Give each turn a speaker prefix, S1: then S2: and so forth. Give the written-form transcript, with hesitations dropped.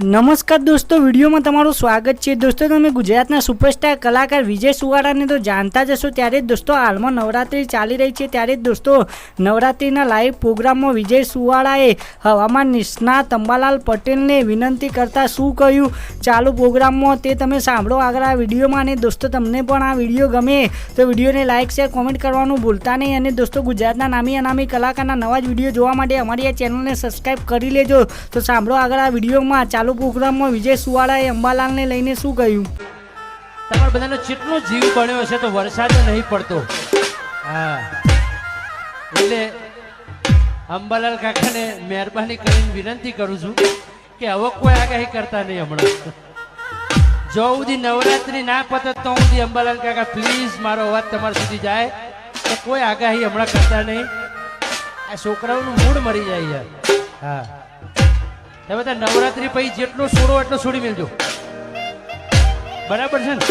S1: નમસ્કાર દોસ્તો, વિડીયોમાં તમારું સ્વાગત છે। દોસ્તો, તમે ગુજરાતના સુપરસ્ટાર કલાકાર વિજય સુવાળાને તો જાણતા જ હશો। ત્યારે દોસ્તો હાલમાં નવરાત્રિ ચાલી રહી છે, ત્યારે દોસ્તો નવરાત્રિના લાઈવ પ્રોગ્રામમાં વિજય સુવાળાએ હવામાન નિષ્ણાત અંબાલાલ પટેલને વિનંતી કરતા શું કહ્યું ચાલુ પ્રોગ્રામમાં તે તમે સાંભળો આગળ આ વિડીયોમાં। અને દોસ્તો તમને પણ આ વિડીયો ગમે તો વિડીયોને લાઇક શેર કોમેન્ટ કરવાનું ભૂલતા નહીં। અને દોસ્તો ગુજરાતના નામી અનામી કલાકારના નવા જ વિડીયો જોવા માટે અમારી આ ચેનલને સબસ્ક્રાઈબ કરી લેજો। તો સાંભળો આગળ આ વિડીયોમાં ચાલુ પ્રોગ્રામમાં વિજય સુવાળાએ અંબાલાલને લઈને શું કહ્યું।
S2: તમારા બધાનો જેટલો જીવ બન્યો હશે તો વરસાદ નહીં પડતો, હા, એટલે અંબાલાલ કાકાને મહેરબાની કરીને વિનંતી કરું છું કે હવે કોઈ આગાહી કરતા નહીં। હમણાં જો સુધી નવરાત્રી ના પતે તો સુધી અંબાલાલ કાકા પ્લીઝ મારો અવાજ તમારા સુધી જાય તો કોઈ આગાહી હમણાં કરતા નહીં। આ છોકરાઓનું મૂડ મરી જાય યાર। હા, તમે બધા નવરાત્રી પછી જેટલો છોડો એટલો છોડી મેળજો, બરાબર છે ને?